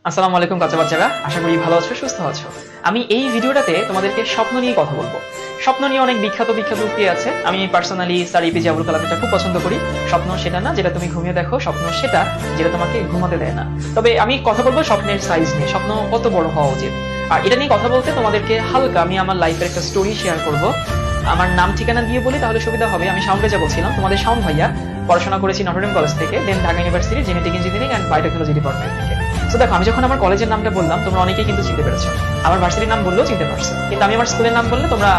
আসসালামু আলাইকুম কাঁচা বাচ্চারা, আশা করি ভালো আছো, সুস্থ আছো। আমি এই ভিডিওটাতে তোমাদেরকে স্বপ্ন নিয়ে কথা বলবো। স্বপ্ন নিয়ে অনেক বিখ্যাত বিখ্যাত উক্তি আছে। আমি personally sir APJ Abul Kalam এটা খুব পছন্দ করি। স্বপ্ন সেটা না যেটা তুমি ঘুমিয়ে দেখো, স্বপ্ন সেটা যেটা তোমাকে ঘুমাতে দেয় না। তবে আমি কথা বলবো স্বপ্নের সাইজ নিয়ে, স্বপ্ন কত বড় হওয়া উচিত। আর এটা নিয়ে কথা বলতে তোমাদেরকে হালকা আমি আমার লাইফের একটা স্টোরি শেয়ার করব। আমার নাম ঠিকানা দিয়ে বলি তাহলে সুবিধা হবে। আমি শাওন রেজা বলছিলাম, তোমাদের শাওন ভাইয়া। পড়াশোনা করেছি নটরডেম কলেজ থেকে, then Dhaka university genetic engineering and biotechnology department থেকে। তো দেখো, আমি যখন আমার কলেজের নামটা বললাম তোমরা অনেকেই কিন্তু চিনতে পেরেছো, আমার ভার্সিটির নাম বললেও চিনতে পারছো। কিন্তু আমি আমার স্কুলের নাম বললে তোমরা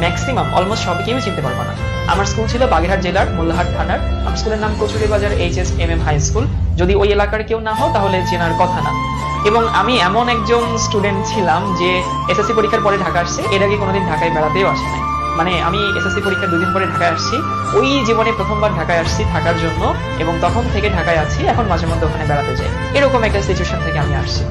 ম্যাক্সিমাম অলমোস্ট সবাই কেউ চিনতে পারবো না। আমার স্কুল ছিল বাগেরহাট জেলার মোল্লাহাট থানার। আমার স্কুলের নাম কচুরিবাজার HSMM হাই স্কুল। যদি ওই এলাকার কেউ না হও তাহলে চেনার কথা না। এবং আমি এমন একজন স্টুডেন্ট ছিলাম যে এসএসসি পরীক্ষার পরে ঢাকা আসছে, এর আগে কোনোদিন ঢাকায় বেড়াতেও আসে নাই। মানে আমি এসএসসি পরীক্ষার 2 দিন পরে ঢাকায় আসছি, ওই জীবনে প্রথমবার ঢাকায় আসছি থাকার জন্য, এবং তখন থেকে ঢাকায় আছি, এখন মাঝে মধ্যে ওখানে বেড়াতে যাই। এরকম একটা সিচুয়েশন থেকে আমি আসছি।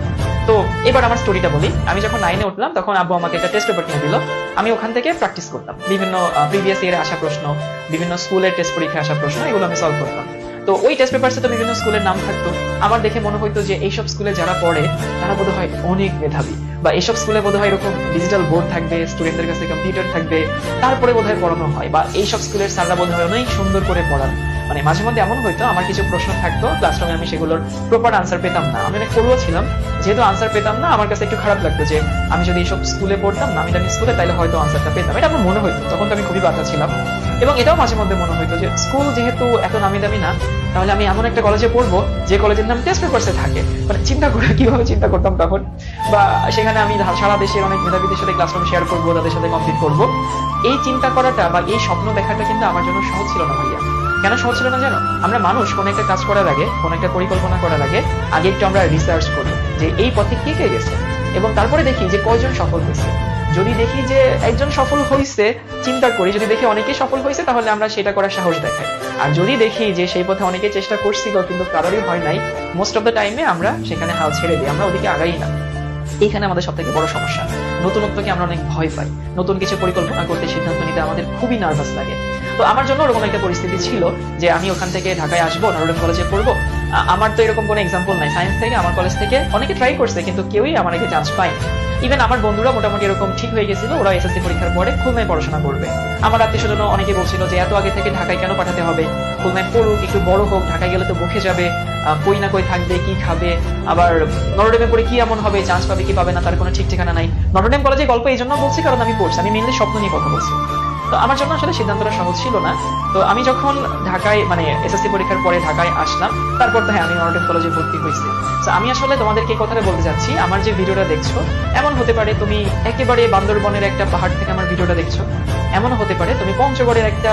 তো এবার আমার স্টোরিটা বলি। আমি যখন 9-এ উঠলাম তখন আব্বু আমাকে একটা টেস্ট পেপার কিনে দিল। আমি ওখান থেকে প্র্যাকটিস করতাম, বিভিন্ন প্রিভিয়াস ইয়ারে আসা প্রশ্ন, বিভিন্ন স্কুলের টেস্ট পরীক্ষায় আসা প্রশ্ন, এগুলো আমি সলভ করতাম। তো ওই টেস্ট পেপারসে তো বিভিন্ন স্কুলের নাম থাকতো। আমার দেখে মনে হইতো যে এইসব স্কুলে যারা পড়ে তারা বোধহয় অনেক মেধাবী, বা এইসব স্কুলে বোধহয় এরকম ডিজিটাল বোর্ড থাকবে, স্টুডেন্টদের কাছে কম্পিউটার থাকবে, তারপরে বোধহয় পড়ানো হয়, বা এইসব স্কুলের স্যাররা বোধহয় অনেক সুন্দর করে পড়ান। মানে মাঝে মধ্যে এমন হইতো আমার কিছু প্রশ্ন থাকতো ক্লাসরুমে, আমি সেগুলোর প্রপার আনসার পেতাম না। আমি অনেক পড়ুয়া ছিলাম, যেহেতু আনসার পেতাম না আমার কাছে একটু খারাপ লাগতো যে আমি যদি এইসব স্কুলে পড়তাম, নামি দামি স্কুলে, তাহলে হয়তো আনসারটা পেতাম। এটা আমার মনে হইতো, তখন তো আমি খুবই বাচ্চা ছিলাম। এবং এটাও মাঝে মধ্যে মনে হইতো যে স্কুল যেহেতু এত নামি দামি না, তাহলে আমি এমন একটা কলেজে পড়বো যে কলেজের নাম টেস্ট পেপারসে থাকে। মানে চিন্তা করে কিভাবে চিন্তা করতাম তখন। বা সেখানে আমি সারা দেশের অনেক মেধাবীদের সাথে ক্লাসরুম শেয়ার করবো, তাদের সাথে কমপ্লিট করবো। এই চিন্তা করাটা বা এই স্বপ্ন দেখাটা কিন্তু আমার জন্য সহজ ছিল না ভাইয়া। কেন সহজ ছিল না জানো? আমরা মানুষ কোনো একটা কাজ করার আগে, কোনো একটা পরিকল্পনা করার আগে একটু আমরা রিসার্চ করি যে এই পথে কে কে গেছে, এবং তারপরে দেখি যে কয়জন সফল হয়েছে। যদি দেখি যে একজন সফল হয়েছে, চিন্তা করি, যদি দেখি অনেকে সফল হয়েছে তাহলে আমরা সেটা করার সাহস দেখাই। আর যদি দেখি যে সেই পথে অনেকে চেষ্টা করছিল কিন্তু কারোরই হয় নাই, মোস্ট অফ দ্য টাইমে আমরা সেখানে হাল ছেড়ে দিই, আমরা ওদিকে আগাই না। এইখানে আমাদের সব থেকে বড় সমস্যা, নতুনত্বকে আমরা অনেক ভয় পাই। নতুন কিছু পরিকল্পনা করতে, সিদ্ধান্ত নিতে আমাদের খুবই নার্ভাস লাগে। তো আমার জন্য ওরকম একটা পরিস্থিতি ছিল যে আমি ওখান থেকে ঢাকায় আসবো, নটরডেম কলেজে পড়বো। আমার তো এরকম কোনো এক্সাম্পল নাই। সায়েন্স থেকে আমার কলেজ থেকে অনেকে ট্রাই করছে কিন্তু কেউই আমাকে চান্স পায়নি। ইভেন আমার বন্ধুরা মোটামুটি এরকম ঠিক হয়ে গেছিল, ওরা এসএসসি পরীক্ষার পরে খুলনায় পড়াশোনা করবে। আমার আত্মীয় স্বজন অনেকে বলছিল যে এত আগে থেকে ঢাকায় কেন পাঠাতে হবে, খুলনায় পড়ুক, একটু বড় হোক, ঢাকায় গেলে তো বকে যাবে, কই না কই থাকবে, কি খাবে, আবার নটরডেমে পড়ে কি এমন হবে, চান্স পাবে কি পাবে না তার কোনো ঠিক ঠিকানা নাই। নটরডেম কলেজে গল্প এই জন্য বলছি কারণ আমি পড়ছি, আমি মেইনলি স্বপ্ন নিয়ে কথা বলছি। তো আমার জন্য আসলে সিদ্ধান্তটা সহজ ছিল না। তো আমি যখন ঢাকায় মানে এসএসসি পরীক্ষার পরে ঢাকায় আসলাম, তারপর তো হ্যাঁ আমি নটরডেম কলেজে ভর্তি হয়েছি। তো আমি আসলে তোমাদেরকে এই কথাটা বলতে যাচ্ছি, আমার যে ভিডিওটা দেখছো, এমন হতে পারে তুমি একেবারে বান্দরবনের একটা পাহাড় থেকে আমার ভিডিওটা দেখছো, এমন হতে পারে তুমি পঞ্চগড়ের একটা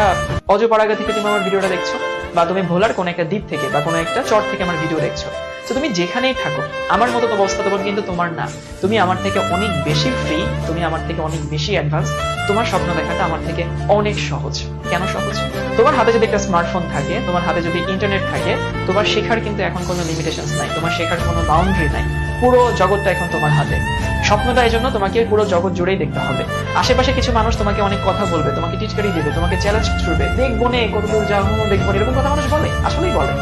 অজপাড়াগা থেকে তুমি আমার ভিডিওটা দেখছো, বা তুমি ভোলার কোনো একটা দ্বীপ থেকে বা কোনো একটা চর থেকে আমার ভিডিও দেখছো। তো তুমি যেখানেই থাকো, আমার মতো অবস্থা তোমার কিন্তু তোমার না। তুমি আমার থেকে অনেক বেশি ফ্রি, তুমি আমার থেকে অনেক বেশি অ্যাডভান্স। তোমার স্বপ্ন দেখাটা আমার থেকে অনেক সহজ। কেন সহজ? তোমার হাতে যদি একটা স্মার্টফোন থাকে, তোমার হাতে যদি ইন্টারনেট থাকে, তোমার শেখার কিন্তু এখন কোনো লিমিটেশনস নাই, তোমার শেখার কোনো বাউন্ডারি নাই। পুরো জগৎটা এখন তোমার হাতে। স্বপ্নটা এই জন্য তোমাকে পুরো জগৎ জুড়েই দেখতে হবে। আশেপাশে কিছু মানুষ তোমাকে অনেক কথা বলবে, তোমাকে টিচকারি দিবে, তোমাকে চ্যালেঞ্জ করবে, দেখবো নে কতদূর যাও, দেখবো, এরকম কথা মানুষ বলে, আসলেই বলে।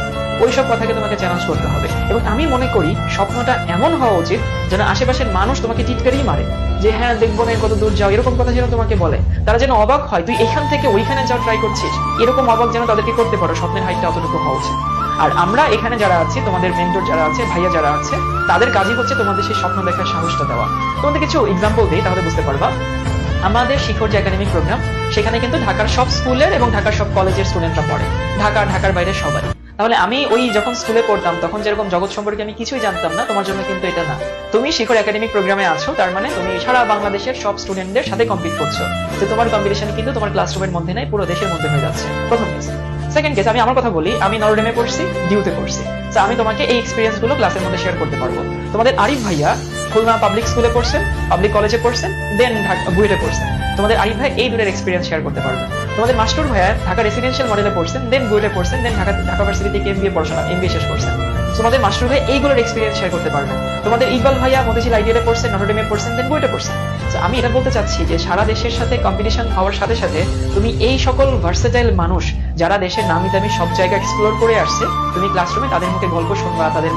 ওইসব কথাকে তোমাকে চ্যালেঞ্জ করতে হবে। এবং আমি মনে করি স্বপ্নটা এমন হওয়া উচিত যেন আশেপাশের মানুষ তোমাকে টিটকারি মারে, যে হ্যাঁ দেখবো না কত দূর যাও, এরকম কথা যেন তোমাকে বলে। তারা যেন অবাক হয় তুই এখান থেকে ওইখানে যাও ট্রাই করছিস, এরকম অবাক যেন তাদেরকে করতে পারো। স্বপ্নের হাইটটা অতটুকু হওয়া উচিত। আর আমরা এখানে যারা আছি, তোমাদের মেন্টর যারা আছে, ভাইয়া যারা আছে, তাদের কাজই হচ্ছে তোমাদের সেই স্বপ্ন দেখার সাহসটা দেওয়া। তোমাদের কিছু এক্সাম্পল দিই তাহলে বুঝতে পারবা। আমাদের শিখর যে একাডেমিক প্রোগ্রাম, সেখানে কিন্তু ঢাকার সব স্কুলের এবং ঢাকার সব কলেজের স্টুডেন্টরা পড়ে, ঢাকার বাইরে সবাই। তাহলে আমি ওই যখন স্কুলে পড়তাম তখন যেরকম জগৎ সম্পর্কে আমি কিছুই জানতাম না, তোমার জন্য কিন্তু এটা না। তুমি শিখর একাডেমিক প্রোগ্রামে আছো, তার মানে তুমি সারা বাংলাদেশের সব স্টুডেন্টদের সাথে কম্পিট করছো। তো তোমার কম্পিটিশন কিন্তু তোমার ক্লাসরুমের মধ্যে নাই, পুরো দেশের মধ্যে হয়ে যাচ্ছে। প্রথম কেস। সেকেন্ড কেস, আমি আমার কথা বলি, আমি নটরডেমে পড়ছি, ডিউতে পড়ছি। তো আমি তোমাকে এই এক্সপিরিয়েন্স গুলো ক্লাসের মধ্যে শেয়ার করতে পারবো। তোমাদের আরিফ ভাইয়া খুলনা পাবলিক স্কুলে পড়ছেন, পাবলিক কলেজে পড়ছেন, দেন বুয়েটে পড়ছেন। তোমাদের আরিফ ভাই এই দুটোর এক্সপিরিয়েন্স শেয়ার করতে পারবেন। তোমাদের মাস্টার ভাইয়া ঢাকা রেসিডেন্সিয়াল মডেলে পড়ছেন, দেন বুয়েটে পড়ছেন, দেন ঢাকা ভার্সিটি থেকে এমবিএ শেষ করছেন। তোমাদের মাস্টার ভাই এইগুলোর এক্সপিরিয়েন্স শেয়ার করতে পারবেন। তোমাদের ইকবাল ভাইয়া মতিঝিল আইডিয়ালে পড়ছেন, নটরডেমে পড়ছেন, দেন বুয়েটে পড়ছেন। আমি এটা বলতে চাচ্ছি যে সারা দেশের সাথে কম্পিটিশন হওয়ার সাথে সাথে তুমি এই সকল ভার্সেটাইল মানুষ যারা দেশের নামি দামি সব জায়গা এক্সপ্লোর করে আসছে, তুমি ক্লাসরুমে তাদের মুখে গল্প শুনবা, তাদের